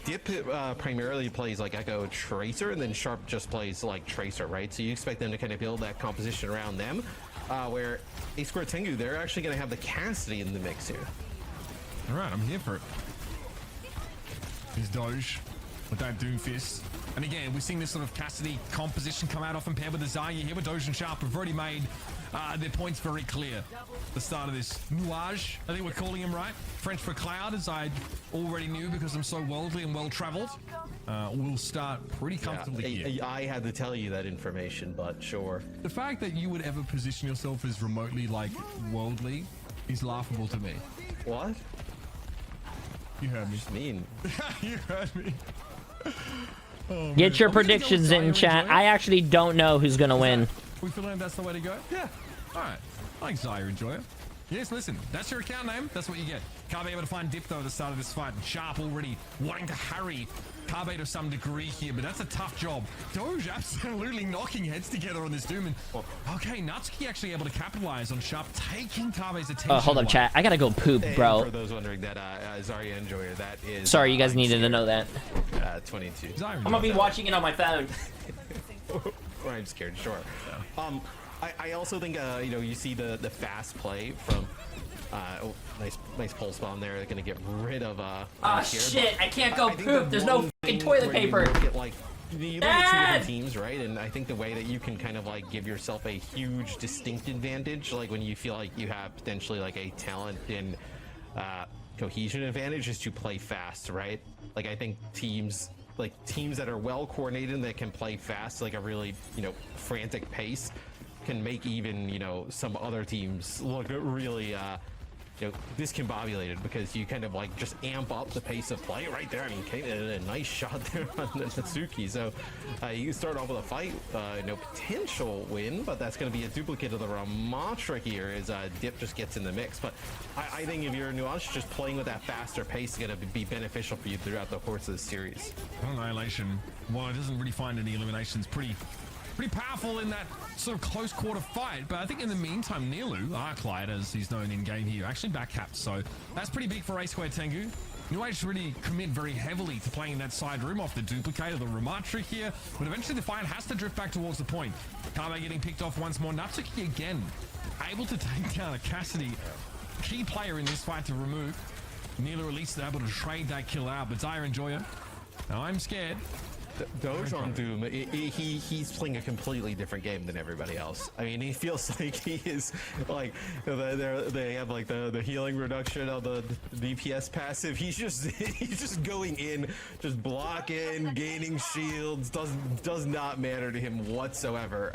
Dip primarily plays like Echo Tracer, and then Sharp just plays like Tracer, right? So you expect them to kind of build that composition around them, where Escort TENGU, they're actually going to have the Cassidy in the mix here. All right, I'm here for it. Here's Doge with that Doom Fist. And again, we're seeing this sort of Cassidy composition come out often paired with the Zarya here, with Doge and Sharp have already made their points very clear. The start of this NUAGE, I think we're calling him, right? French for cloud, as I already knew because I'm so worldly and well-traveled. We'll start pretty comfortably here. I had to tell you that information, but sure. The fact that you would ever position yourself as remotely, like, worldly is laughable to me. What? You heard me. Just mean. You heard me. Oh, Get your predictions in chat. I actually don't know who's gonna win. We feel like that's the way to go? Yeah. All right. I like Zarya Enjoyer. Yes, listen, that's your account name. That's what you get. Carbe able to find Dip, though, at the start of this fight. And Sharp already wanting to harry Carbe to some degree here, but that's a tough job. Doge absolutely knocking heads together on this Doom. And, okay, Natsuki actually able to capitalize on Sharp taking Carbe's attention. Hold up, chat. I gotta go poop, bro. And for those wondering, that Zarya Enjoyer, that is... Sorry, you guys needed to know that. 22. I'm gonna be watching it on my phone. Or I'm scared, sure. Yeah. I also think, you know, you see the fast play from... oh, nice pulse bomb there. They're gonna get rid of oh shit! I can't go poop. There's no fucking toilet paper. You look at two different teams, right? And I think the way that you can kind of like give yourself a huge distinct advantage, like when you feel like you have potentially like a talent in cohesion advantage, is to play fast, right? Like I think teams that are well coordinated and that can play fast, like a really, you know, frantic pace, can make even, you know, some other teams look really you know, discombobulated, because you kind of like just amp up the pace of play right there. I mean, a nice shot there on the Natsuki. So you start off with a fight, you know, potential win, but that's going to be a duplicate of the Ramatra here as Dip just gets in the mix. But I think if you're nuanced, just playing with that faster pace is going to be beneficial for you throughout the course of the series. Annihilation, while it doesn't really find any eliminations, pretty powerful in that sort of close quarter fight, but I think in the meantime, Nilu, Arclight as he's known in game here, actually backcapped, so that's pretty big for A-Square TENGU. NUAGE really commit very heavily to playing that side room off the duplicate of the Ramatra here, but eventually the fight has to drift back towards the point. Carbe getting picked off once more. Natsuki again, able to take down a Cassidy, key player in this fight to remove. Nilu at least able to trade that kill out, but Zarya Enjoyer, now I'm scared. Doge on Doom, he's playing a completely different game than everybody else. I mean, he feels like he is like they have like the healing reduction of the DPS passive. He's just going in, just blocking, gaining shields. Does not matter to him whatsoever.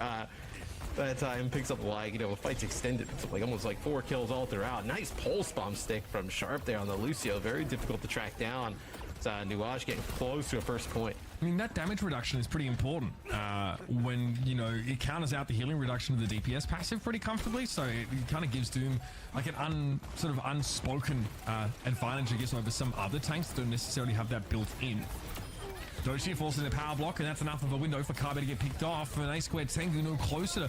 That time picks up, like, you know, fight's extended, like almost like 4 kills all throughout. Nice pulse bomb stick from Sharp there on the Lucio. Very difficult to track down. NUAGE getting close to a first point. I mean, that damage reduction is pretty important when, you know, it counters out the healing reduction of the DPS passive pretty comfortably, so it kind of gives Doom like an sort of unspoken advantage, I guess, over some other tanks that don't necessarily have that built in. Doge here falls in the power block, and that's enough of a window for Carbe to get picked off, and A-Square TENGU no closer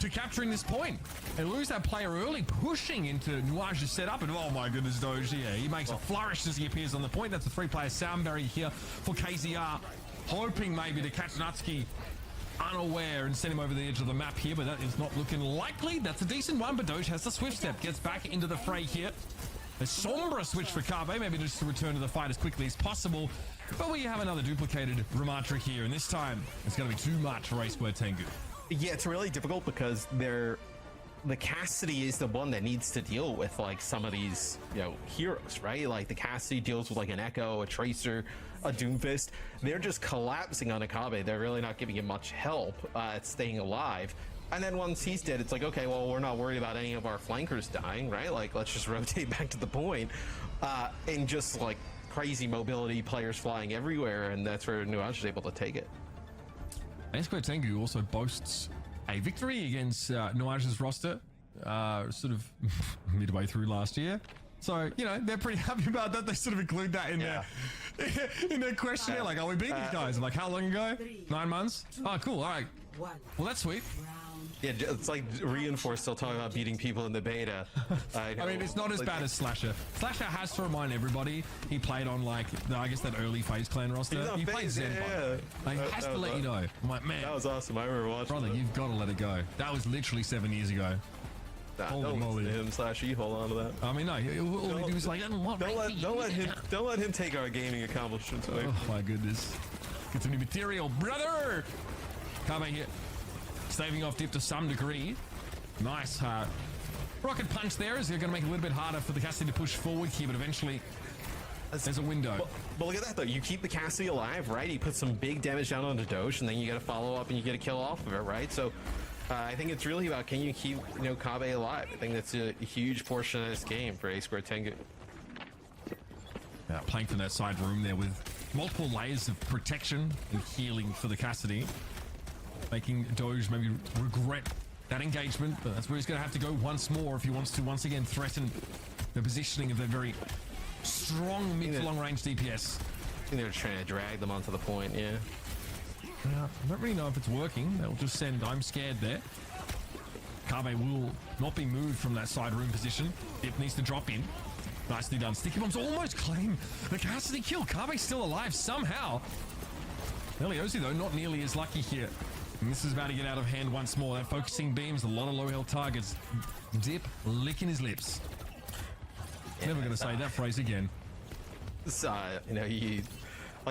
to capturing this point. They lose that player early, pushing into NUAGE's setup, and oh my goodness, Doge, yeah, he makes a flourish as he appears on the point. That's a 3-player sound barrier here for KZR, hoping maybe to catch Natsuki unaware and send him over the edge of the map here, but that is not looking likely. That's a decent one, but Doge has the swift step, gets back into the fray here. A Sombra switch for Carbe, maybe just to return to the fight as quickly as possible. But we have another duplicated Ramatra here, and this time it's going to be too much for A-Square TENGU. Yeah, it's really difficult because the Cassidy is the one that needs to deal with like some of these, you know, heroes, right? Like the Cassidy deals with like an Echo, a Tracer, a Doomfist. They're just collapsing on Akabe. They're really not giving him much help at staying alive. And then once he's dead, it's like, okay, well, we're not worried about any of our flankers dying, right? Like, let's just rotate back to the point. And just like crazy mobility, players flying everywhere, and that's where NUAGE is able to take it. A-Square TENGU also boasts a victory against NUAGE's roster sort of midway through last year. So, you know, they're pretty happy about that. They sort of include that in their questionnaire. Like, oh, we beat these guys. I'm like, how long ago? 9 months? Oh, cool. All right. Well, that's sweet. Yeah, it's like Reinforced still talking about beating people in the beta. I mean, it's not as bad as Slasher. Slasher has to remind everybody he played on like, I guess that early FaZe Clan roster. He played Zenbot. Yeah. Like, he has to let you know. I'm like, man. That was awesome. I remember watching. Brother, you've got to let it go. That was literally 7 years ago. Nah, Holy don't moly. listen to him, Slasher. You hold on to that. I mean, no. All he was like, Don't let him take our gaming accomplishments away. Oh my goodness. Get some new material, brother. Come here. Staving off Dip to some degree. Nice rocket punch there is going to make it a little bit harder for the Cassidy to push forward here, but eventually there's a window. But look at that though. You keep the Cassidy alive, right? He puts some big damage down on the Doge, and then you got to follow up and you get a kill off of it, right? So I think it's really about, can you keep Kabe alive? I think that's a huge portion of this game for Escort TENGU. Playing from that side room there with multiple layers of protection and healing for the Cassidy, making Doge maybe regret that engagement, but that's where he's going to have to go once more if he wants to once again threaten the positioning of their very strong mid to long range DPS. I think they're trying to drag them onto the point, yeah. I don't really know if it's working. They'll just send I'm scared there. Kabe will not be moved from that side room position. It needs to drop in. Nicely done. Sticky Bomb's almost claim the Cassidy kill. Kabe's still alive somehow. Eliosi though, not nearly as lucky here. And this is about to get out of hand once more. That focusing beams, a lot of low health targets. Dip licking his lips. Never gonna say that phrase again.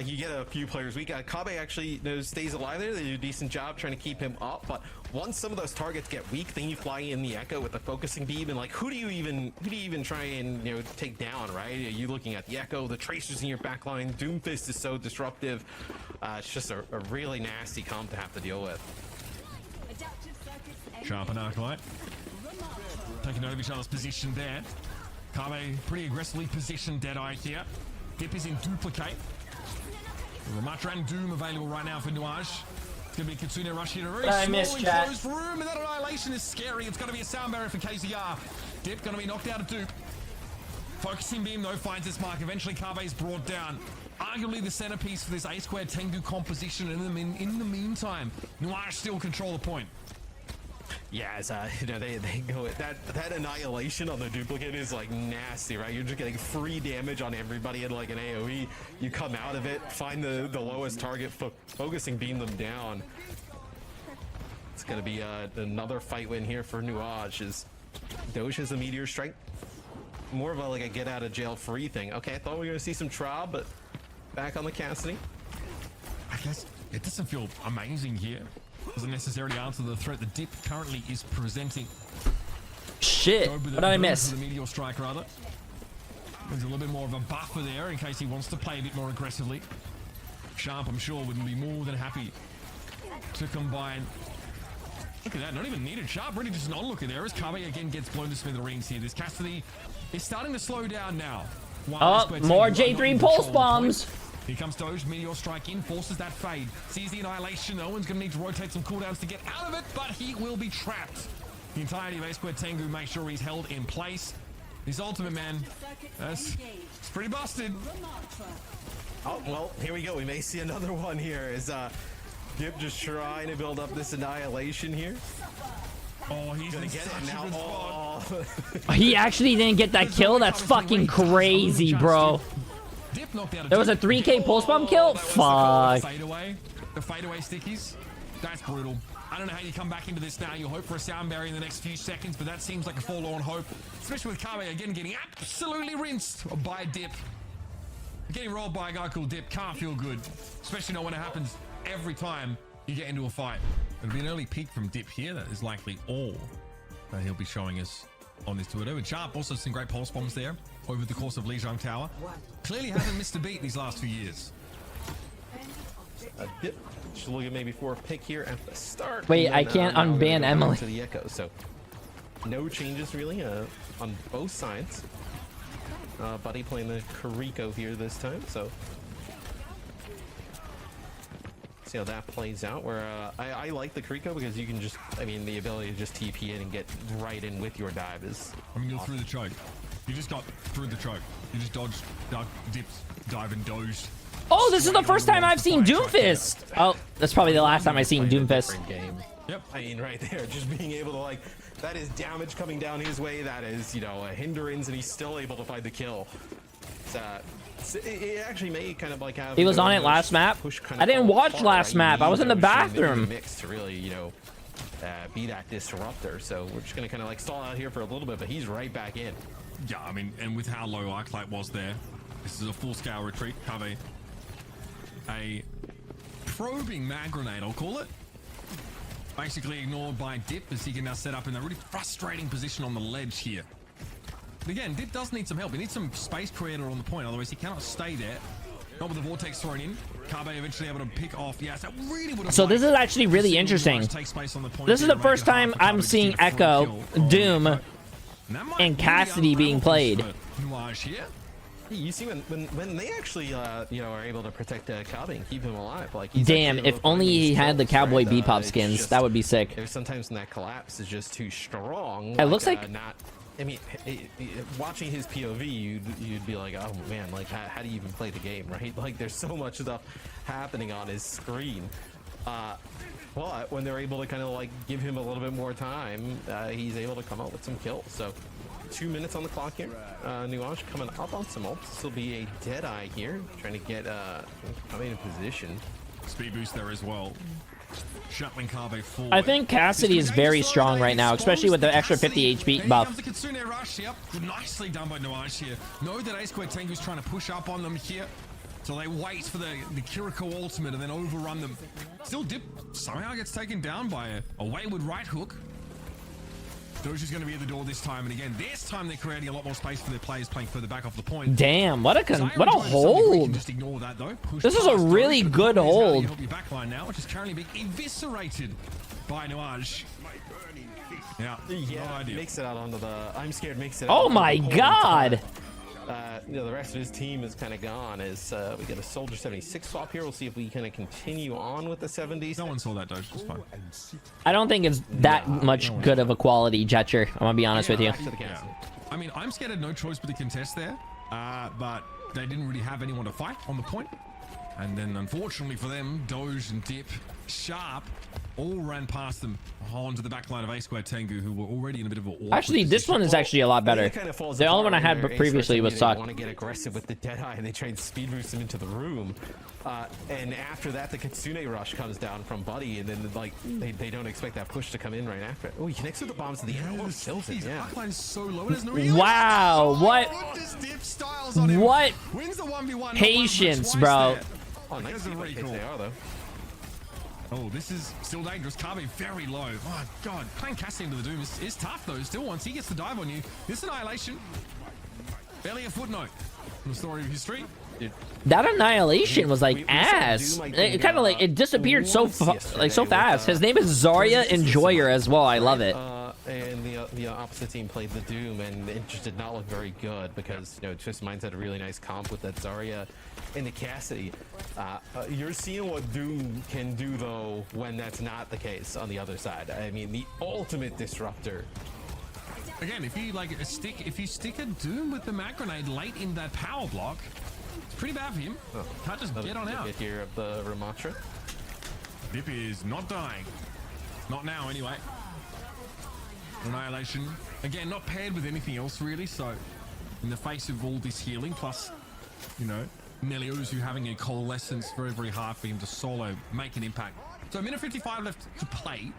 You get a few players weak. Kabe actually stays alive there. They do a decent job trying to keep him up, but once some of those targets get weak, then you fly in the Echo with the focusing beam, and like who do you even try and take down, right? Are you looking at the Echo, the tracers in your backline? Doomfist is so disruptive. It's just a really nasty comp to have to deal with. Sharp and Arclight taking over each other's position there. Kabe pretty aggressively positioned Deadeye here. Dip is in duplicate. Ramatra and Doom available right now for NUAGE. It's going to be a Kitsune rush here. A very small enclosed room, and that annihilation is scary. It's going to be a sound barrier for KZR. Dip going to be knocked out of dupe. Focusing beam though finds its mark. Eventually Kabe is brought down. Arguably the centerpiece for this A squared TENGU composition. And in the meantime, NUAGE still control the point. Yeah, they go that annihilation on the duplicate is like nasty, right? You're just getting free damage on everybody in like an AoE. You come out of it, find the lowest target, focusing beam them down. It's gonna be another fight win here for NUAGE. Is Doge has a meteor strike, more of a get out of jail free thing. Okay, I thought we were gonna see some Traub, but back on the Cassidy. I guess it doesn't feel amazing here. Doesn't necessarily answer the threat the Dip currently is presenting. Shit, what did I miss? The meteor strike rather. There's a little bit more of a buffer there in case he wants to play a bit more aggressively. Sharp, I'm sure, would be more than happy to combine. Look at that, not even needed. Sharp really just an onlooker there as Kabe again gets blown to smithereens here. This Cassidy is starting to slow down now. More J3 pulse bombs. Here comes Doge, meteor strike in, forces that fade. Sees the annihilation. Owen's gonna need to rotate some cooldowns to get out of it, but he will be trapped. The entirety of A-Squared TENGU make sure he's held in place. His ultimate, man, it's pretty busted. Oh, well, here we go. We may see another one here. Is Dip just trying to build up this annihilation here? Oh, he's gonna get it now. Oh. He actually didn't get that kill? That's fucking crazy, bro. There was a 3K pulse bomb kill? Fuck. The fadeaway stickies. That's brutal. I don't know how you come back into this now. You'll hope for a sound barrier in the next few seconds, but that seems like a forlorn hope. Especially with Kabe again getting absolutely rinsed by Dip. Getting rolled by a guy called Dip can't feel good. Especially not when it happens every time you get into a fight. It'll be an early peak from Dip here. That is likely all that he'll be showing us on this tour. And Sharp also some great pulse bombs there over the course of Lijiang Tower. Clearly hasn't missed a beat these last few years. Dip should look at maybe for a pick here at the start. Wait, I can't unban Emily. To the Echo, so no changes really on both sides. Buddy playing the Kariko here this time, so see how that plays out. Where I like the Kariko because you can just, the ability to just TP in and get right in with your dive is. You're through the choke. You just got through the choke. You just dodged, dipped, dive, and dozed. Oh, this is the first time I've seen Doomfist. Oh, that's probably the last time I've seen Doomfist. Yep. I mean, right there, just being able to like, that is damage coming down his way. That is, you know, a hindrance, and he's still able to find the kill. It actually may kind of like have. He was on it last map. I didn't watch last map. I was in the bathroom. Mix to really, you know, be that disruptor. So we're just gonna kind of like stall out here for a little bit, but he's right back in. Yeah, I mean, and with how low Arclight was there, this is a full-scale retreat. Cave, a probing mag grenade, I'll call it. Basically ignored by Dip as he can now set up in a really frustrating position on the ledge here. But again, Dip does need some help. He needs some space creator on the point, otherwise he cannot stay there. Not with the vortex thrown in. Carbe eventually able to pick off. Yes, that really would have. So this is actually really interesting. This is the first time I'm seeing Echo, Doom, and Cassidy being played. You see when they actually you know, are able to protect Kabe and keep him alive, like damn, if only he had the Cowboy Bebop skins, that would be sick. There's sometimes when that collapse is just too strong. It looks like not. I mean, watching his POV, you'd be like, oh man, like how do you even play the game, right? Like there's so much stuff happening on his screen. But when they're able to kind of like give him a little bit more time, he's able to come out with some kills. So 2 minutes on the clock here. NUAGE coming up on some ults. This will be a Deadeye here, trying to get coming in position. Speed boost there as well. Shuttling Carbe forward. I think Cassidy is very strong right now, especially with the extra 50 HP buff. Kitsune rush, yep. Nicely done by NUAGE here. Know that Escort TENGU is trying to push up on them here. So they wait for the Kiriko ultimate and then overrun them. Still Dip somehow gets taken down by a wayward right hook. Doji's going to be at the door this time, and again, this time they're creating a lot more space for their players playing further back off the point. Damn, what a hold! Just ignore that, though. This is a really good hold. Help your backline now, which is currently being eviscerated by NUAGE. Yeah, no idea. Makes it out onto the. I'm scared. Makes it. Oh my god! You know, the rest of his team is kind of gone as we get a Soldier 76 swap here. We'll see if we kind of continue on with the 70s. No one saw that, Doge. It's fine. I don't think it's that much good of a quality Jetcher. I'm gonna be honest with you. Yeah. I mean, I'm scared of no choice but to contest there, but they didn't really have anyone to fight on the point. And then, unfortunately for them, Doge and Dip, Sharp, all ran past them onto the back line of Escort TENGU, who were already in a bit of a. Actually, this one is actually a lot better. The only one I had previously was Suck. They want to get aggressive with the Deadeye, and they try and speed boost him into the room. And after that, the Kitsune rush comes down from Buddy, and then like they don't expect that push to come in right after. Oh, he connects with the bombs to the end. Oh, kills it. Yeah. Backline is so low. There's no wow, what? What? Wins the 1v1. Patience, bro. Oh, nice. Really cool. They are though. Oh, this is still dangerous. Carbe very low. Oh, God. Playing Cassidy into the Doom is tough, though. Still, once he gets the dive on you, this Annihilation. Barely a footnote in the story of history. That Annihilation was like ass. It kind of like, it disappeared so fast. His name is Zarya Enjoyer as well. I love it. And the opposite team played the Doom, and it just did not look very good because, you know, Twist Minds had a really nice comp with that Zarya and the Cassidy. You're seeing what Doom can do, though, when that's not the case on the other side. I mean, the ultimate disruptor. Again, if you stick a Doom with the mag grenade late in that power block, it's pretty bad for him. Oh, can't just get on out. Get here of the Ramatra. Dip is not dying. Not now, anyway. Annihilation. Again, not paired with anything else, really, so in the face of all this healing, plus, you know, Neliozu having a coalescence, very, very hard for him to solo make an impact. So a minute 55 left to play.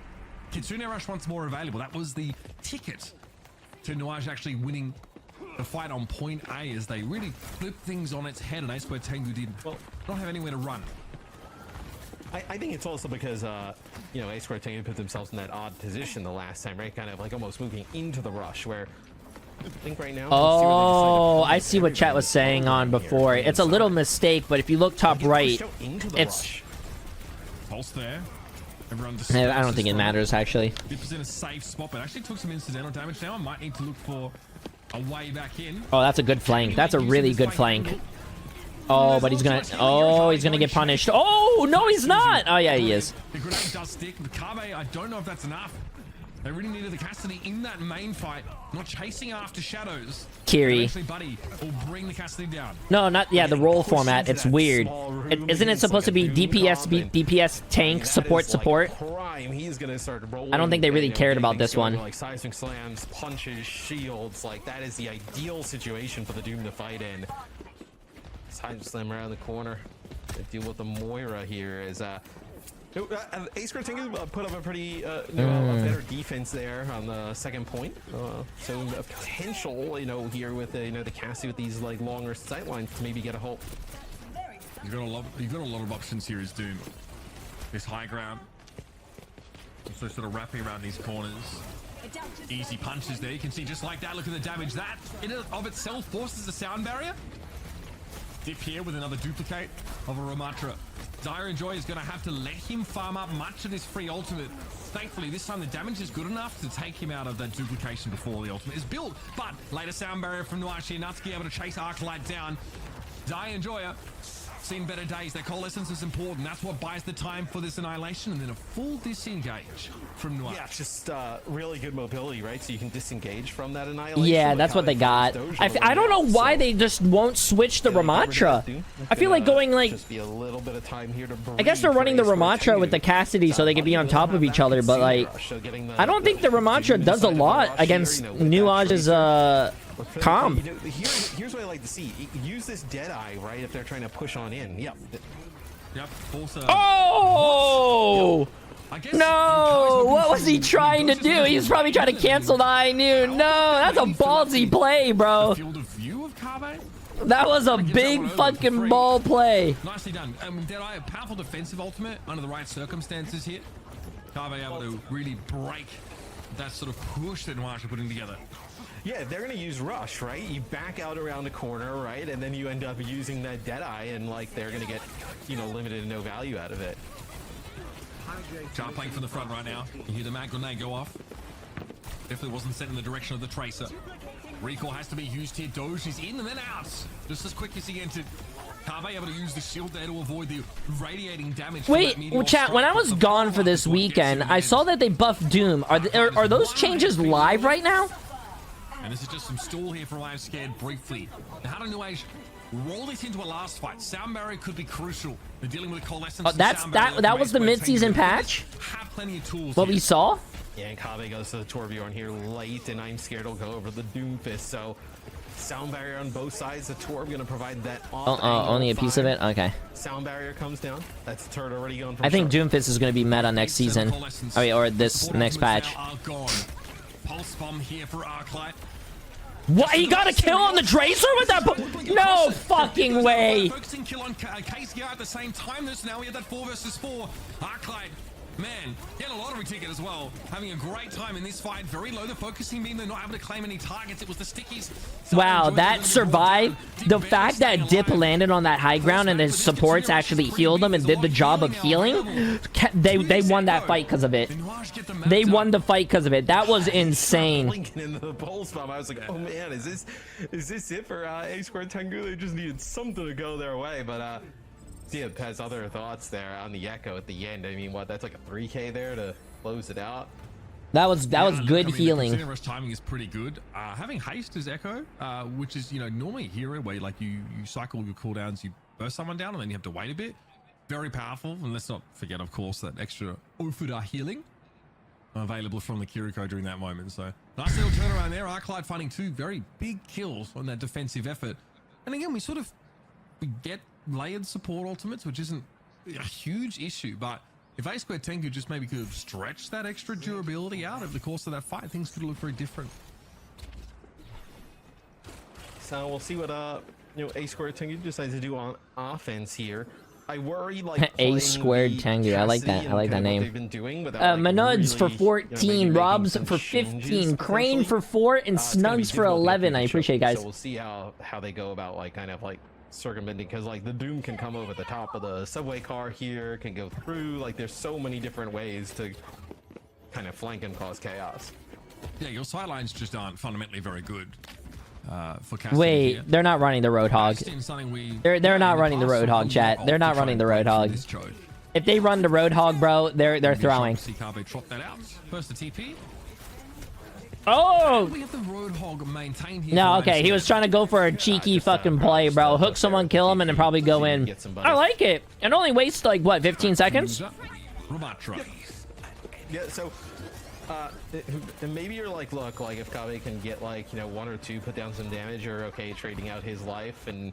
Kitsune Rush once more available. That was the ticket to NUAGE actually winning the fight on point A as they really flipped things on its head, and Escort TENGU did not have anywhere to run. I think it's also because, you know, Escort TENGU put themselves in that odd position the last time, right? Kind of like almost moving into the rush where I think right now. Oh, I see what chat was saying on before. It's a little mistake, but if you look top right, it's. Pulse there. I don't think it matters, actually. Dip is in a safe spot, but actually took some incidental damage now. I might need to look for a way back in. Oh, that's a good flank. That's a really good flank. Oh, but he's gonna get punished. Oh, no, he's not. Oh, yeah, he is. The grenade does stick. The Carbe, I don't know if that's enough. They really needed the Cassidy in that main fight, not chasing after shadows. Kiri. Actually, Buddy will bring the Cassidy down. No, not, yeah, the roll format. It's weird. Isn't it supposed to be DPS tank, support? time, he's gonna start rolling. I don't think they really cared about this one. Like seismic slams, punches, shields. Like that is the ideal situation for the Doom to fight in. Seismic slam around the corner. They deal with the Moira here as Escort TENGU put up a pretty a better defense there on the second point. So a potential, here with the Cassie with these like longer sight lines to maybe get a hold. You've got a lot of options here as Doom. This high ground. Also sort of wrapping around these corners. Easy punches there. You can see just like that. Look at the damage. That in and of itself forces a sound barrier. Dip here with another duplicate of a Ramatra. Dire Enjoy is going to have to let him farm up much of this free ultimate. Thankfully, this time the damage is good enough to take him out of that duplication before the ultimate is built. But later sound barrier from NUAGE, Natsuki able to chase Arclight down. Dire Enjoyer seen better days. That coalescence is important. That's what buys the time for this annihilation, and then a full disengage from NUAGE. Yeah, just really good mobility, right? So you can disengage from that annihilation. Yeah, that's what they got. I don't know why they just won't switch the Ramatra. I feel like going like just be a little bit of time here to I guess they're running the Ramatra with the Cassidy so they can be on top of each other, but like I don't think the Ramatra does a lot against NUAGE's calm. Here's what I like to see. Use this Deadeye, right? If they're trying to push on in. Yep. Also, oh! No! What was he trying to do? He was probably trying to cancel the high noon. No, that's a ballsy play, bro. That was a big fucking ball play. Nicely done. Deadeye, a powerful defensive ultimate under the right circumstances here. Carve able to really break that sort of push that NUAGE are putting together. Yeah, they're gonna use Rush, right? You back out around the corner, right? And then you end up using that Deadeye, and like they're gonna get, limited and no value out of it. Sharp playing from the front right now. You hear the mag grenade go off. Definitely wasn't sent in the direction of the Tracer. Recall has to be used here. Doge is in and then out. Just as quick as he entered. Carve able to use the shield there to avoid the radiating damage. Wait, chat, when I was gone for this weekend, I saw that they buffed Doom. Are those changes live right now? And this is just some stall here from I'm Scared briefly. Now, how do NUAGE roll this into a last fight? Sound barrier could be crucial. They're dealing with coalescence. That was the mid-season patch? Have plenty of tools what we saw? Yeah, and Kave goes to the Torbjorn here late, and I'm Scared will go over the Doomfist. So sound barrier on both sides. The Torb gonna provide that. Only a piece of it. Okay. Sound barrier comes down. That's the turret already going. I think Doomfist is gonna be meta next season. Oh, yeah, or this next patch. Pulse bomb here for Arclight. What? He got a kill on the Tracer with that? No fucking way. Focusing kill on KCR at the same time. Now we have that 4 versus 4. Arclight, man, getting a lottery ticket as well. Having a great time in this fight. Very low. The focusing being they're not able to claim any targets. It was the stickies. Wow, that survived. The fact that Dip landed on that high ground and his supports actually healed him and did the job of healing, they won that fight because of it. They won the fight because of it. That was insane. Into the pulse bomb, I was like, oh man, is this it for Escort TENGU? They just needed something to go their way, but Dip has other thoughts there on the Echo at the end. I mean, what? That's like a 3K there to close it out. That was good healing. The rush timing is pretty good. Having haste as Echo, which is normally a hero where like you cycle your cooldowns, you burst someone down, and then you have to wait a bit. Very powerful, and let's not forget, of course, that extra Ofuda healing available from the Kiriko during that moment. So nice little turnaround there. Arclight finding 2 very big kills on that defensive effort, and again we get layered support ultimates, which isn't a huge issue, but if Escort TENGU just maybe could have stretched that extra durability out over the course of that fight, things could have looked very different. So we'll see what Escort TENGU decides to do on offense here. I worry like A squared TENGU. I like that. I like that name. Manuds for 14, Robs for 15, Crane for 4, and Snugs for 11. I appreciate it, guys. So we'll see how they go about like circumventing, because like the Doom can come over the top of the subway car here, can go through, like there's so many different ways to kind of flank and cause chaos. Yeah, your sidelines just aren't fundamentally very good for casting. Wait, here. They're not running the Roadhog. They're not running the Roadhog, chat. They're not running the Roadhog. If they run the Roadhog, bro, they're throwing. First the TP. Oh! We have the Roadhog maintained here. No, okay, he was trying to go for a cheeky fucking play, bro. Hook someone, kill him, and then probably go in. I like it. It only wastes like what, 15 seconds? Yeah, so and maybe you're like, look, like if Kave can get like, you know, 1 or 2, put down some damage, you're okay trading out his life and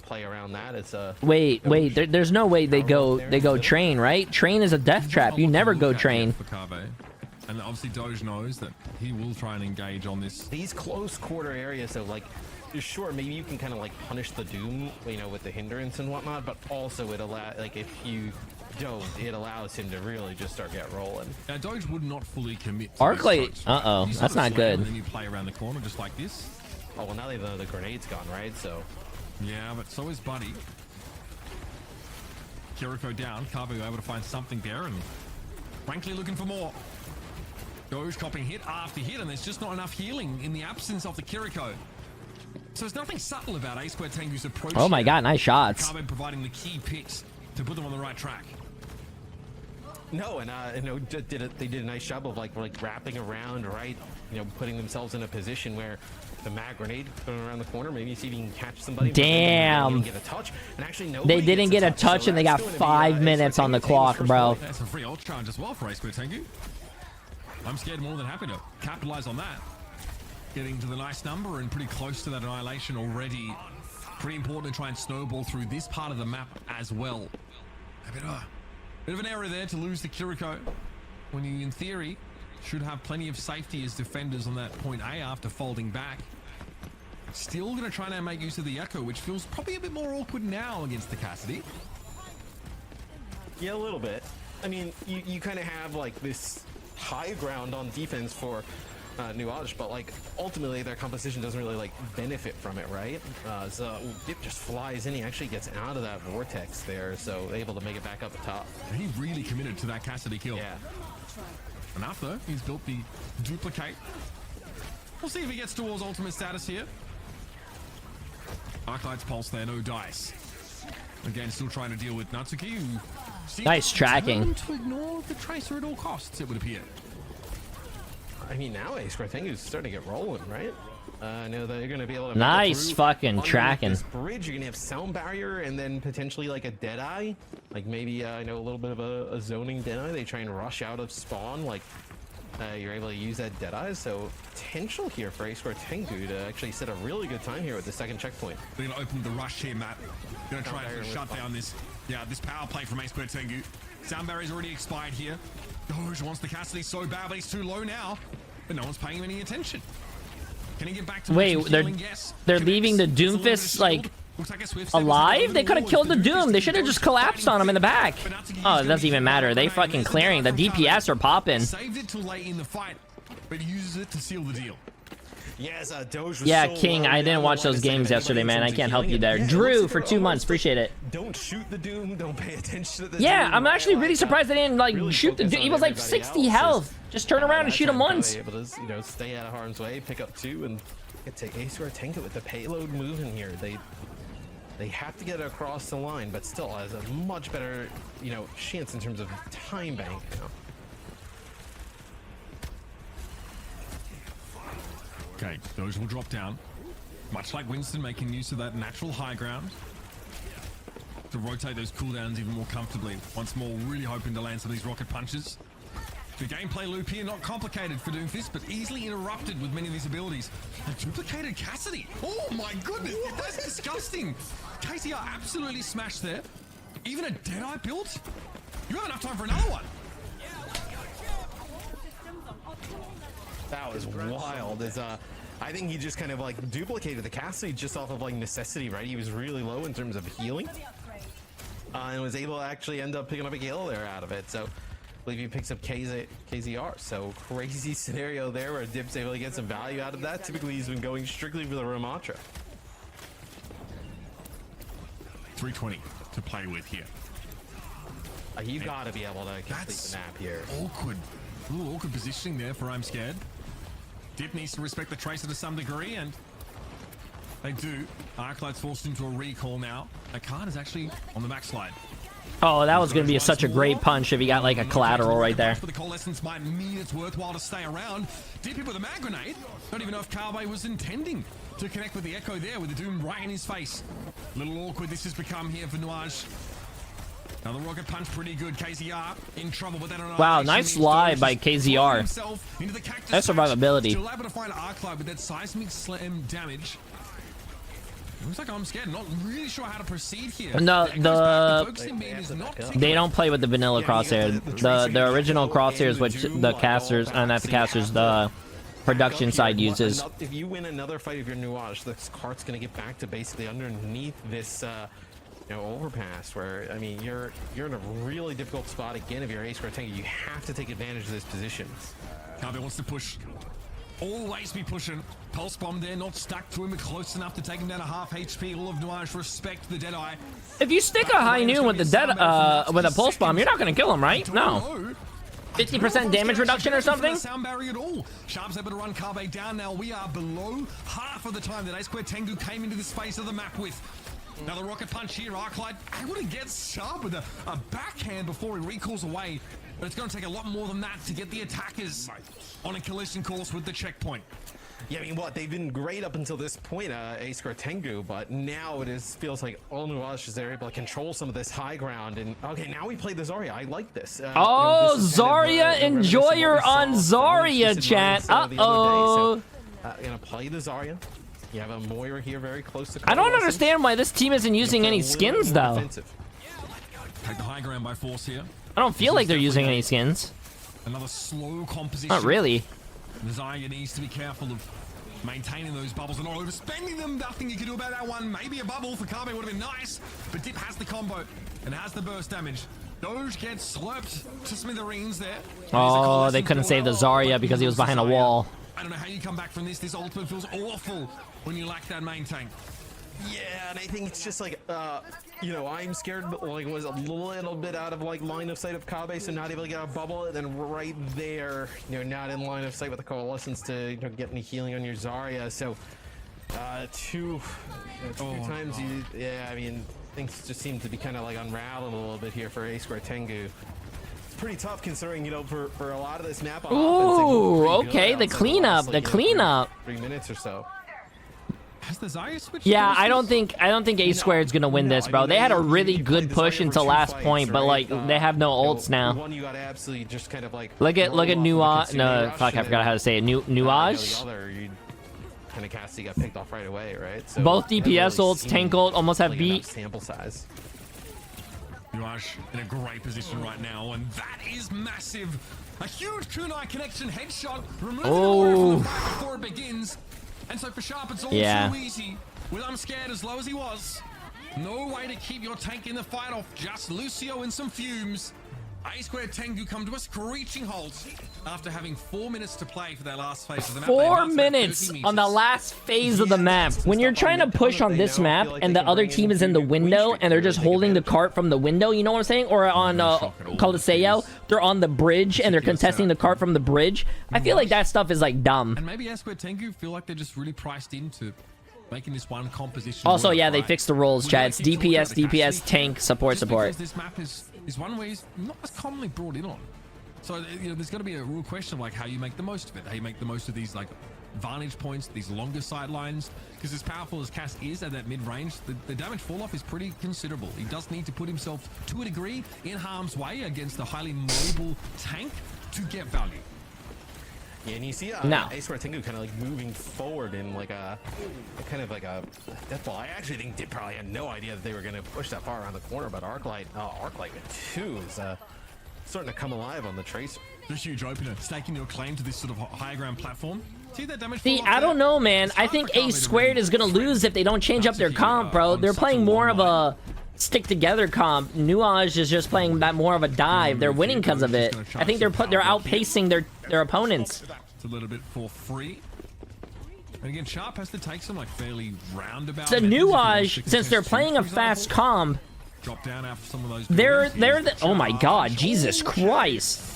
play around that. It's a wait. There's no way they go train, right? Train is a death trap. You never go train. For Kave. And obviously Doge knows that he will try and engage on this. These close quarter areas, so like, sure, maybe you can kind of like punish the Doom, you know, with the hindrance and whatnot, but also it like if you don't, it allows him to really just start get rolling. Now Doge would not fully commit. Arclight, that's not good. And then you play around the corner just like this. Oh well, now the grenade's gone, right? So yeah, but so is Buddy. Kiriko down. Kabu able to find something there, and frankly looking for more. Doge copping hit after hit, and there's just not enough healing in the absence of the Kiriko. So there's nothing subtle about A-Square Tengu's approach. Oh my god, nice shots. Kabu providing the key picks to put them on the right track. No, and you know, they did a nice job of like wrapping around, right? You know, putting themselves in a position where the mag grenade going around the corner, maybe see if you can catch somebody. Damn. Get a touch, and actually they didn't get a touch, and they got 5 minutes on the clock, bro. That's a free ult charge as well for A-Square Tengu. I'm scared more than happy to capitalize on that. Getting to the nice number and pretty close to that annihilation already. Pretty important to try and snowball through this part of the map as well. A bit of an error there to lose the Kiriko when you, in theory, should have plenty of safety as defenders on that point A after folding back. Still going to try and make use of the Echo, which feels probably a bit more awkward now against the Cassidy. Yeah, a little bit. I mean, you kind of have like this high ground on defense for NUAGE, but like ultimately their composition doesn't really like benefit from it, right? So Dip just flies in. He actually gets out of that vortex there, so able to make it back up the top. And he really committed to that Cassidy kill. Yeah. Enough though. He's built the duplicate. We'll see if he gets towards ultimate status here. Arclight's pulse there, no dice. Again, still trying to deal with Natsuki, who nice tracking. To ignore the tracer at all costs, it would appear. I mean, now A-Square Tengu's starting to get rolling, right? I know they're going to be able to nice fucking tracking. This bridge, you're going to have sound barrier and then potentially like a Deadeye. Like maybe, I know a little bit of a zoning Deadeye. They try and rush out of spawn. Like you're able to use that Deadeye. So potential here for A-Square Tengu to actually set a really good time here with the second checkpoint. They're going to open the rush here, Matt. Going to try and shut down this power play from A-Square Tengu. Sound barrier's already expired here. Doge wants the Cassidy so bad, but he's too low now. But no one's paying him any attention. Can he get back to they're leaving the Doomfist like alive? They could have killed the Doom. They should have just collapsed on him in the back. Oh, it doesn't even matter. They fucking clearing. The DPS are popping. Saved it too late in the fight, but uses it to seal the deal. Yes, Doge was yeah, so King, low, I didn't watch those games yesterday, man. I can't help you there. Drew for 2 months. Appreciate it. Don't shoot the Doom. Don't pay attention to the yeah, Doom. I'm actually really surprised they didn't like really shoot the Doom. He was like 60 health. Just turn around and shoot him once. Able to, you know, stay out of harm's way, pick up 2, and take A-Square Tengu with the payload moving here. They have to get it across the line, but still has a much better, you know, chance in terms of time bank now. Okay, those will drop down. Much like Winston, making use of that natural high ground to rotate those cooldowns even more comfortably. Once more, really hoping to land some of these rocket punches. The gameplay loop here, not complicated for Doomfist, but easily interrupted with many of these abilities. A duplicated Cassidy. Oh my goodness, that's disgusting. KCR absolutely smashed there. Even a Deadeye build? You have enough time for another one. That was wild. I think he just kind of like duplicated the Cassidy just off of like necessity, right? He was really low in terms of healing, and was able to actually end up picking up a kill there out of it. So I believe he picks up KZR. So crazy scenario there where Dip's able to get some value out of that. Typically he's been going strictly for the Ramatra. 320 to play with here. You've got to be able to complete the map here. Awkward. A little awkward positioning there for I'm Scared. Dip needs to respect the Tracer to some degree, and they do. Arclight's forced into a recall now. A card is actually on the backslide. Oh, that was going to be such a great punch if he got like a collateral right there. But the coalescence might mean it's worthwhile to stay around. Dip hit with a mag grenade. Don't even know if Carve was intending to connect with the Echo there with the Doom right in his face. A little awkward this has become here for NUAGE. Now the rocket punch pretty good. KZR in trouble, but then Wow, nice slide by KZR. That's survivability. Still able to find Arclight with that seismic slam damage. Looks like I'm scared. Not really sure how to proceed here. No, they don't play with the vanilla crosshair. The original crosshairs, which the casters, not the casters, the production side uses. If you win another fight of your NUAGE, this cart's gonna get back to basically underneath this overpass, where I mean you're in a really difficult spot again. If you're Escort TENGU, you have to take advantage of this position. Kabe wants to push. Always be pushing. Pulse bomb there, not stuck to him, but close enough to take him down to half HP. All of NUAGE respect the Deadeye. If you stick a high noon with the with a pulse bomb, you're not gonna kill him, right? No. 50% damage reduction or something? Sound barrier at all. Sharp's able to run Kabe down now. We are below half of the time that Escort TENGU came into this phase of the map with. Now the rocket punch here, Arclight able to get Sharp with a backhand before he recalls away. But it's going to take a lot more than that to get the attackers on a collision course with the checkpoint. Yeah, I mean, they've been great up until this point, Escort TENGU, but now it feels like all NUAGE is they're able to control some of this high ground. And okay, now we play the Zarya. I like this. Zarya, enjoyer on Zarya, chat. Uh-oh. Gonna play the Zarya. You have a Moira here very close to. I don't understand why this team isn't using any skins, though. Take the high ground by force here. I don't feel like they're using any skins. Another slow composition. Not really. The Zarya needs to be careful of maintaining those bubbles and not overspending them. Nothing you can do about that one. Maybe a bubble for Kabe would have been nice, but Dip has the combo and has the burst damage. Doge gets slurped to smithereens there. Oh, they couldn't save the Zarya because he was behind a wall. I don't know how you come back from this. This ultimate feels awful when you lack that main tank. Yeah, and I think it's just like, I'm scared, but like was a little bit out of like line of sight of Kabe, so not able to get a bubble, and then right there, not in line of sight with the coalescence to get any healing on your Zarya. So, two times, I mean, things just seem to be kind of like unraveling a little bit here for Escort TENGU. It's pretty tough considering, for a lot of this map on Ooh, offense, okay, the cleanup, 3 minutes or so. Has the Zarya switched? Yeah, I don't think A Squared's gonna win this, bro. They had a really good push until last point, but like they have no ults now. One you got absolutely just kind of like look at NUAGE. No, fuck, I forgot how to say it. NUAGE. The other, you kind of Cassie got picked off right away, right? So both DPS ults, tank ult almost have beat. Sample size. NUAGE in a great position right now, and that is massive. A huge kunai connection headshot, removing the fight before it begins. And so for Sharp, it's all too easy. With I'm scared as low as he was. No way to keep your tank in the fight off. Just Lucio and some fumes. Escort TENGU come to a screeching halt after having 4 minutes to play for their last phase of the map. 4 minutes on the last phase of the map. When you're trying to push on this map and the other team is in the window and they're just holding the cart from the window, you know what I'm saying? Or on Coliseum, they're on the bridge and they're contesting the cart from the bridge. I feel like that stuff is like dumb. And maybe Escort TENGU feel like they're just really priced into making this one composition. Also, yeah, they fixed the roles, chat. It's DPS, tank, support. Because this map is one where he's not as commonly brought in on. So, there's going to be a real question of like how you make the most of it, how you make the most of these like vantage points, these longer sidelines. Because as powerful as Cass is at that mid-range, the damage fall-off is pretty considerable. He does need to put himself, to a degree, in harm's way against a highly mobile tank to get value. Yeah, and you see Escort TENGU kind of like moving forward in like a kind of like a death ball. I actually think Dip probably had no idea that they were going to push that far around the corner, but Arclight with 2 is starting to come alive on the Tracer. The huge opener, staking your claim to this sort of high ground platform. See that damage? See, I don't know, man. I think A Squared is going to lose if they don't change up their comp, bro. They're playing more of a stick together comp. NUAGE is just playing that more of a dive. They're winning because of it. I think they're outpacing their opponents. It's a little bit for free. And again, Sharp has to take some like fairly roundabout. The NUAGE, since they're playing a fast comp, drop down after some of those. They're oh my god, Jesus Christ!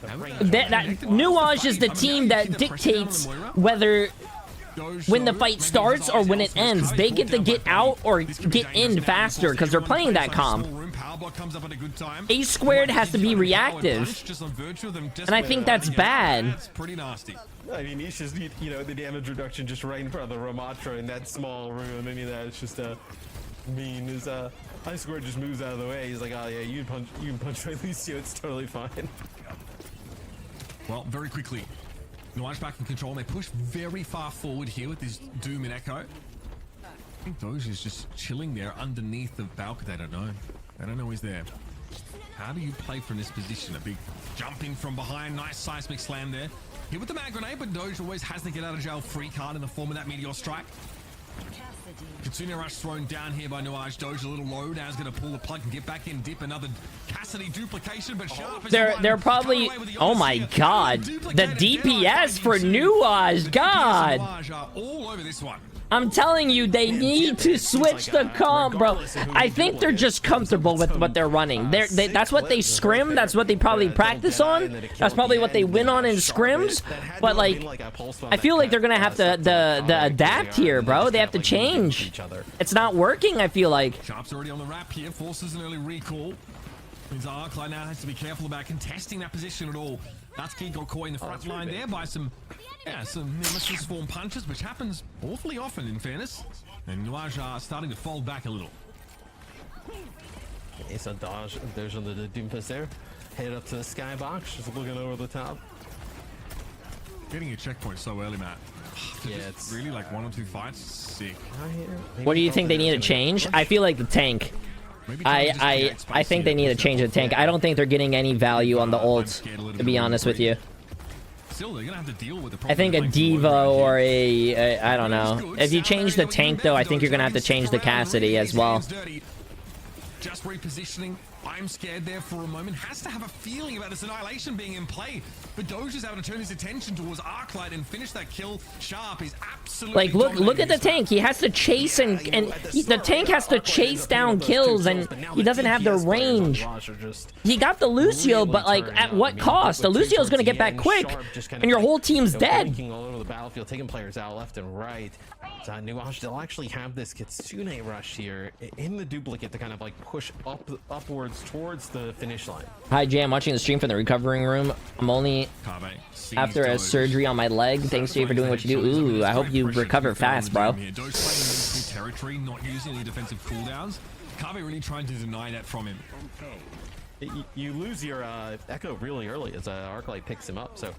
That NUAGE is the team that dictates whether when the fight starts or when it ends. They get to get out or get in faster because they're playing that comp. A Squared has to be reactive, and I think that's bad. It's pretty nasty. I mean, it's just, the damage reduction just right in front of the Ramatra in that small room. I mean, that's just mean as Escort just moves out of the way. He's like, oh yeah, you can punch my Lucio. It's totally fine. Well, very quickly, NUAGE back in control. And they push very far forward here with this Doom and Echo. I think Doge is just chilling there underneath the balcony. They don't know. They don't know he's there. How do you play from this position? A big jump in from behind. Nice seismic slam there. Hit with the mag grenade, but Doge always has the get out of jail free card in the form of that meteor strike. Kitsune Rush thrown down here by NUAGE. Doge a little low. Now he's going to pull the plug and get back in. Dip another Cassidy duplication, but Sharp is they're probably. Oh my God, the DPS for NUAGE. God, all over this one. I'm telling you, they need to switch the comp, bro. I think they're just comfortable with what they're running. That's what they scrim. That's what they probably practice on. That's probably what they win on in scrims. But like, I feel like they're gonna have to adapt here, bro. They have to change. It's not working. I feel like. Sharp's already on the wrap here. Forces an early recall. Means Arclight now has to be careful about contesting that position at all. That's Key got caught in the front line there by some nemesis form punches, which happens awfully often in fairness. And NUAGE are starting to fold back a little. It's a dodge. There's under the Doomfist there. Headed up to the skybox, just looking over the top. Getting a checkpoint so early, Matt. Yeah, it's really like 1 or 2 fights. Sick. What do you think they need to change? I feel like the tank. I think they need to change the tank. I don't think they're getting any value on the ults, to be honest with you. Still, they're gonna have to deal with the I think a Devo or a I don't know. If you change the tank, though, I think you're gonna have to change the Cassidy as well. Just repositioning. I'm scared there for a moment. Has to have a feeling about this annihilation being in play. But Doge is able to turn his attention towards Arclight and finish that kill. Sharp is absolutely like look at the tank. He has to chase the tank has to chase down kills, and he doesn't have the range. He got the Lucio, but like at what cost? The Lucio's gonna get back quick, and your whole team's dead. All over the battlefield, taking players out left and right. NUAGE, they'll actually have this Kitsune rush here in the duplicate to kind of like push upwards towards the finish line. Hi Jay, I'm watching the stream from the recovering room. I'm only after a surgery on my leg. Thanks to you for doing what you do. Ooh, I hope you recover fast, bro. Territory, not using any defensive cooldowns. Kave really trying to deny that from him. You lose your Echo really early as Arclight picks him up, so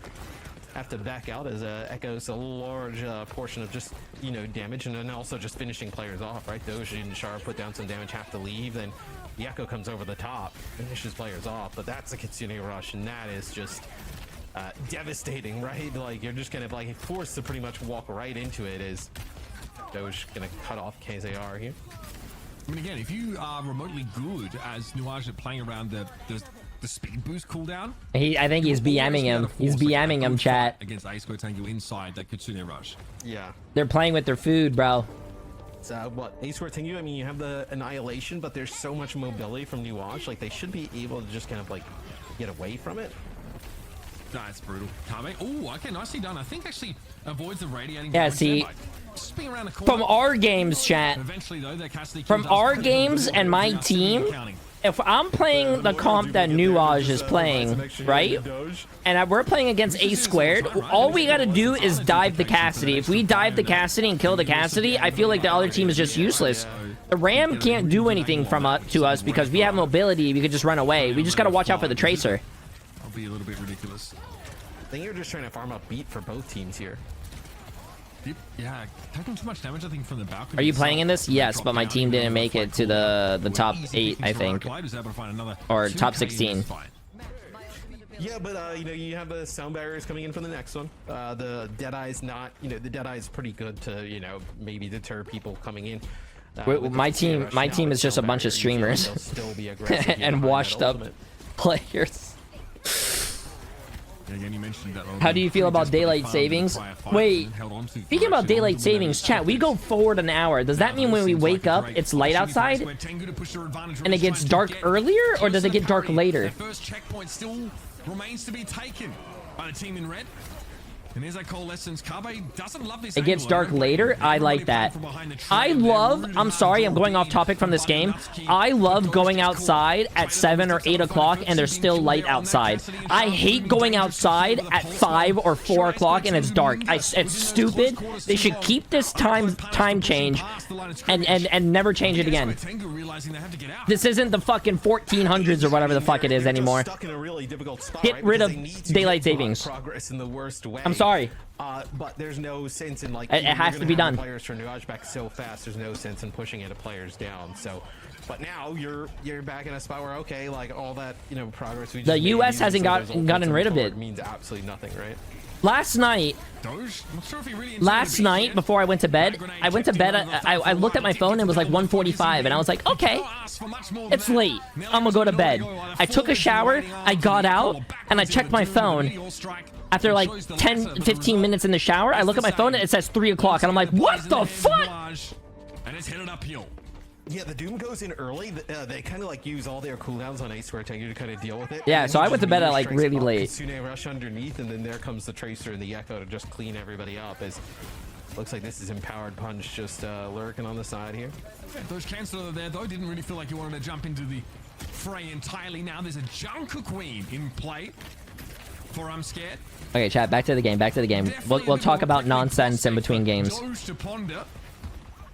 have to back out as Echo's a large portion of just, you know, damage, and then also just finishing players off, right? Doge and Sharp put down some damage, have to leave, then the Echo comes over the top, finishes players off, but that's a Kitsune rush, and that is just devastating, right? Like, you're just gonna like forced to pretty much walk right into it. Is Doge gonna cut off KZR here? I mean, again, if you are remotely good as NUAGE at playing around the speed boost cooldown, I think he's BMing him. He's BMing him, chat. Against Escort TENGU inside that Kitsune rush. Yeah. They're playing with their food, bro. So what, Escort TENGU, I mean, you have the annihilation, but there's so much mobility from NUAGE. Like, they should be able to just kind of like get away from it. That's brutal. Kame. Oh, okay, nicely done. I think actually avoids the radiating. Yeah, see, from our games, chat. Eventually, though, from our games and my team, if I'm playing the comp that NUAGE is playing, right, and we're playing against A squared, all we gotta do is dive the Cassidy. If we dive the Cassidy and kill the Cassidy, I feel like the other team is just useless. The Ram can't do anything to us because we have mobility. We could just run away. We just gotta watch out for the Tracer. I'll be a little bit ridiculous. I think you're just trying to farm up beat for both teams here. Yeah, taking too much damage, I think, from the balcony. Are you playing in this? Yes, but my team didn't make it to the top 8, I think, or top 16. Yeah, but you know, you have the sound barriers coming in for the next one. The Deadeye's not, you know, the Deadeye's pretty good to, you know, maybe deter people coming in. My team is just a bunch of streamers and washed up players. Again, you mentioned that. How do you feel about daylight savings? Wait, speaking about daylight savings, chat, we go forward an hour. Does that mean when we wake up, it's light outside and it gets dark earlier, or does it get dark later? First checkpoint still remains to be taken by the team in red. And there's that coalescence. Carbe doesn't love this. It gets dark later. I like that. I'm sorry, I'm going off topic from this game. I love going outside at 7 or 8 o'clock and there's still light outside. I hate going outside at 5 or 4 o'clock and it's dark. It's stupid. They should keep this time change and never change it again. This isn't the fucking 1400s or whatever the fuck it is anymore. Get rid of daylight savings. I'm sorry. But there's no sense in like it has to be done. Players turn NUAGE back so fast. There's no sense in pushing it players down. So, but now you're back in a spot where okay, like all that progress we just the U.S. hasn't gotten rid of it. Means absolutely nothing, right? Last night, before I went to bed, I looked at my phone and it was like 1:45 and I was like, okay, it's late. I'm gonna go to bed. I took a shower, I got out, and I checked my phone. After like 10-15 minutes in the shower, I look at my phone and it says 3 o'clock and I'm like, what the fuck? And it's headed uphill. Yeah, the Doom goes in early. They kind of like use all their cooldowns on Escort TENGU to kind of deal with it. Yeah, so I went to bed at like really late. Kitsune rush underneath, and then there comes the Tracer and the Echo to just clean everybody up. As looks like this is Empowered Punch just lurking on the side here. Those cancel there though didn't really feel like you wanted to jump into the fray entirely. Now there's a Junker Queen in play for I'm Scared. Okay, chat. Back to the game. Back to the game. We'll talk about nonsense in between games.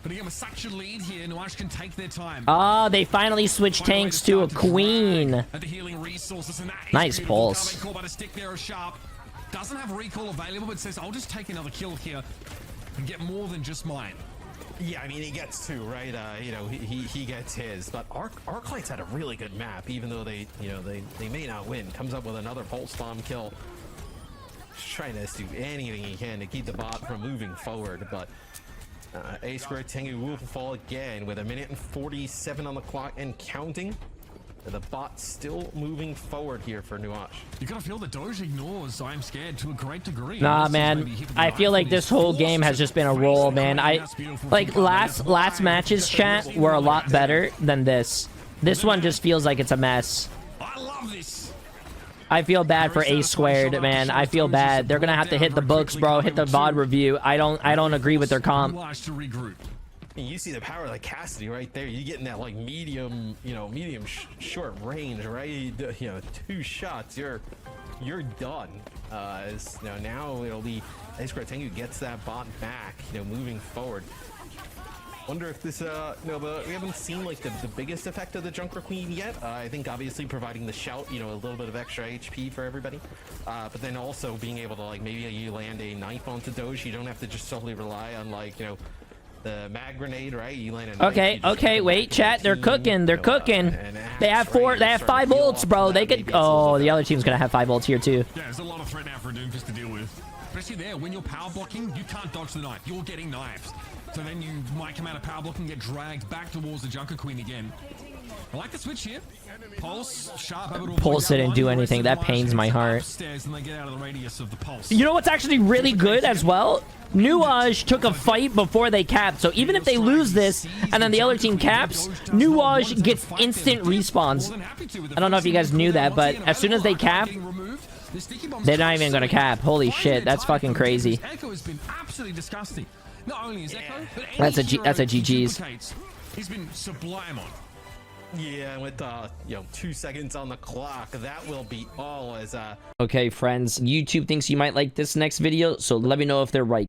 But again, with such a lead here, NUAGE can take their time. Oh, they finally switched tanks to a queen. Nice pulse. Doesn't have recall available, but says, I'll just take another kill here and get more than just mine. Yeah, I mean, he gets two, right? He gets his. But Arclight's had a really good map, even though they may not win. Comes up with another pulse bomb kill. Just trying to do anything he can to keep the bot from moving forward, but Escort TENGU will fall again with 1:47 on the clock and counting. The bot still moving forward here for NUAGE. You gotta feel the Doge ignores I'm Scared to a great degree. Nah, man. I feel like this whole game has just been a roll, man. Like last matches, chat, were a lot better than this. This one just feels like it's a mess. I love this. I feel bad for A Squared, man. I feel bad. They're gonna have to hit the books, bro. Hit the VOD review. I don't agree with their comp. You see the power of the Cassidy right there. You getting that like medium, short range, right? 2 shots, you're done. Now it'll be Escort TENGU gets that bot back, moving forward. Wonder if this, we haven't seen like the biggest effect of the Junker Queen yet. I think obviously providing the shout, a little bit of extra HP for everybody. But then also being able to like, maybe you land a knife onto Doge. You don't have to just solely rely on like, the mag grenade, right? You land a knife, okay, wait, chat. They're cooking. They're cooking. They have 5 ults, bro. They could, oh, the other team's gonna have 5 ults here too. Yeah, there's a lot of threat now for Doomfist to deal with. Especially there, when you're power blocking, you can't dodge the knife. You're getting knives. So then you might come out of power blocking and get dragged back towards the Junker Queen again. I like the switch here. Pulse, sharp. Pulse didn't do anything. That pains my heart. And they get out of the radius of the pulse. You know what's actually really good as well? NUAGE took a fight before they capped. So even if they lose this and then the other team caps, NUAGE gets instant respawns. I don't know if you guys knew that, but as soon as they cap, they're not even going to cap. Holy shit, that's fucking crazy. Echo has been absolutely disgusting. Not only is Echo, but that's a GG's. He's been sublime on. Yeah, with 2 seconds on the clock, that will be all as Okay, friends, YouTube thinks you might like this next video, so let me know if they're right.